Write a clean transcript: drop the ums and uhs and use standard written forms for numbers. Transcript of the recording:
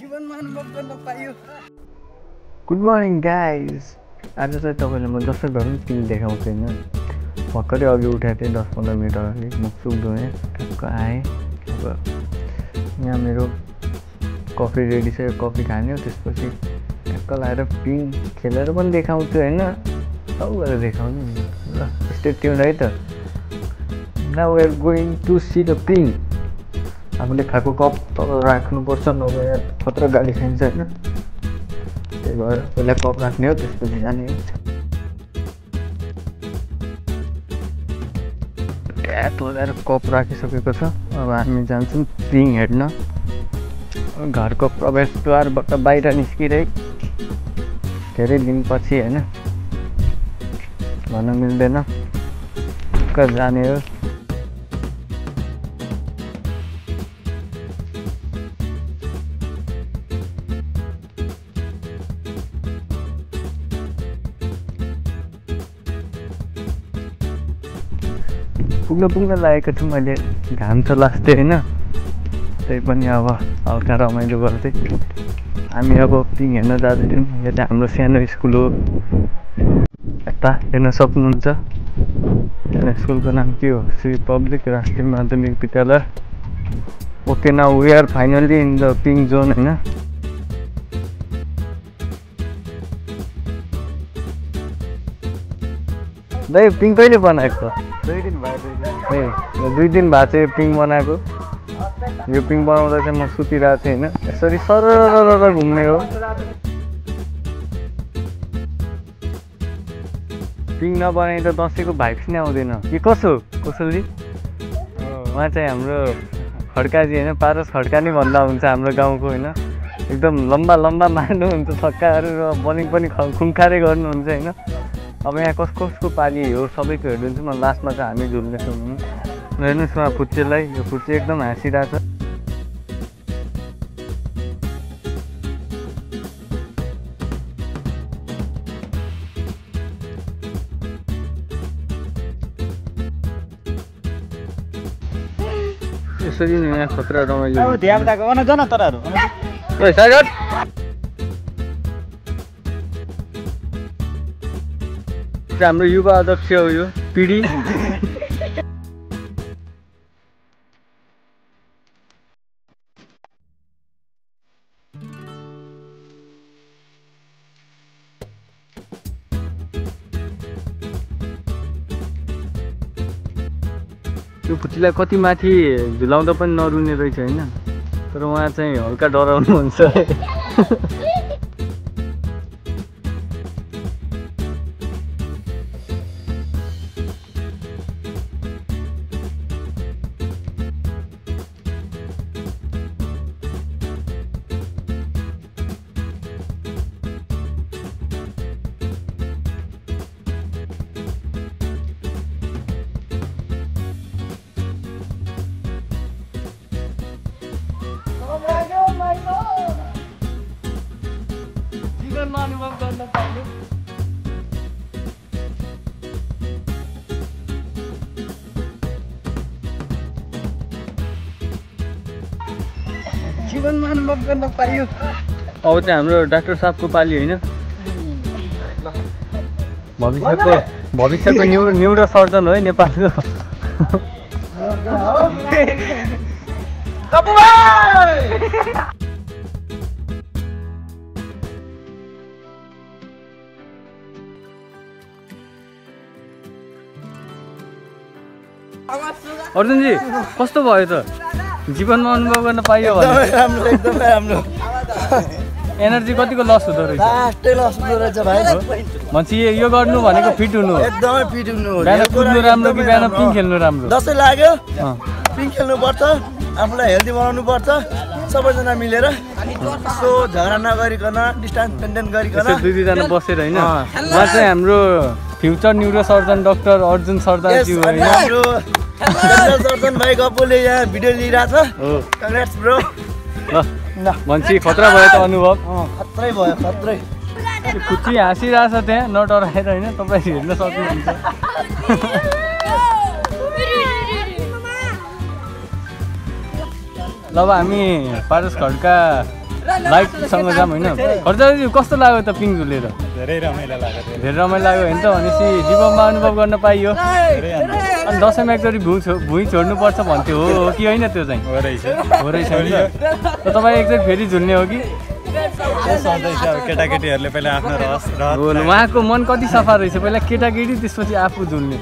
Good morning guys. आज चाहिँ तपाईँले म जसरी भए पनि पिङ देखाउँछु होइन। भर्खरै अघि उठाएको थिएँ 10-15 मिनट अगाडि मुखसुख धोएँ टक्क आएँ। अब यहाँ मेरो कफी रेडी छ, कफी खाने हो। त्यसपछि टक्क लाएर पिङ खेलेर पनि देखाउँछु होइन, सब गरेर देखाउनु ल। स्टे ट्युन है त। Now we are going to see the ping. आफूले खाएको कप तल राख्नुपर्छ, नभए खतरा गाडी खाइन्छ होइन। त्यही भएर पहिला कप राख्ने हो, त्यसपछि जाने हो। ट्याट लगाएर कप राखिसकेको छ। अब हामी जान्छौँ पिङ हेर्न। घरको प्रवेशद्वारबाट बाहिर निस्किरहे धेरै दिनपछि होइन, भन्न मिल्दैन, कहाँ जाने हो। पुग्न लागेको छु मैले। घाम त लाग्थ्यो होइन, त्यही पनि अब हल्का रमाइलो गर्थेँ। हामी अब पिङ हेर्न जाँदैछौँ। यो चाहिँ हाम्रो सानो स्कुल हो, यता हेर्न सक्नुहुन्छ। सानो स्कुलको नाम के हो? श्री पब्लिक राष्ट्रिय माध्यमिक विद्यालय। Okay, now we are finally in the ping zone होइन। दाइ पिङ कहिले बनाएको? 2 दिन भयो। 2 दिन भएको चाहिँ पिङ बनाएको। यो पिङ बनाउँदा चाहिँ म सुतिरहेको थिएँ होइन। यसरी सरर घुम्ने हो। पिङ नबनाइ त दसैँको भाइब्स नै आउँदैन कि कसो? कसरी उहाँ चाहिँ हाम्रो खड्काजी होइन, पारस खड्का नै भन्दा हुन्छ हाम्रो गाउँको होइन। एकदम लम्बा मार्नुहुन्छ छक्काहरू र बलिङ पनि खुङ्खारै गर्नुहुन्छ होइन। अब यहाँ कसको पाली हो सबैको हेर्नुहुन्छ। म लास्टमा चाहिँ हामी झुल्नेछौँ। हेर्नुहोस् उहाँ फुच्चेलाई, यो फुच्चे एकदम हाँसिरहेको छ। यसरी नै यहाँ खतरा रमाइलो। हाम्रो युवा अध्यक्ष हो यो पिढी। त्यो फुच्चीलाई कति माथि झुलाउँदा पनि नरुने रहेछ होइन। तर उहाँ चाहिँ हल्का डराउनुहुन्छ। अनुभव गर्न पाउने जीवनमा अनुभव गर्न पाइयो। अब चाहिँ हाम्रो डाक्टर साहबको पाली होइन। भविष्यको न्युरो सर्जन हो नेपालको। अर्जुनजी कस्तो भयो त? जीवनमा अनुभव गर्न पाइयो भने एकदमै राम्रो। एनर्जी कतिको लस हुँदो रहेछ? लस हुँदो रहेछ भाइ। मान्छे यो गर्नु भनेको फिट हुनु हो, एकदमै फिट हुनु हो। बिहान कुद्नु राम्रो कि बिहान पिङ खेल्नु राम्रो? दसैँ लाग्यो पिङ खेल्नु पर्छ, आफूलाई हेल्दी बनाउनु पर्छ। सबैजना मिलेर सो झगडा नगरिकन डिस्टेन्स मेन्टेन गरिकन 2-2 जना बसेर होइन। उहाँ चाहिँ हाम्रो future neuro surgeon doctor Arjun Sardarji हो होइन। सर्जन भाइ गप्पोले यहाँ भिडियो लिइरहेछ। Congrats bro. ल मान्छे खतरा भयो त अनुभव? खत्रै भयो, खत्रै। खुच्ची हाँसिरहेछ त्यहाँ नडराएर होइन, तपाईँ हेर्न सक्नुहुन्छ। ल अब हामी पारस खड्का लाइटसँग जाम होइन खर्चाजी कस्तो लाग्यो त पिङ झुलेर धेरै रमाइलो लाग्यो धेरै रमाइलो लाग्यो होइन त भनेपछि जीवनमा अनुभव गर्न पाइयो अनि दसैँमा एकचोटि भुइँ छोड्नुपर्छ भन्थ्यो हो कि होइन त्यो चाहिँ हो रहेछ होइन त तपाईँ एकचोटि फेरि झुल्ने हो कि केटाकेटीहरूले पहिला आफ्नो रस उहाँको मन कति सफा रहेछ पहिला केटाकेटी त्यसपछि आफू झुल्ने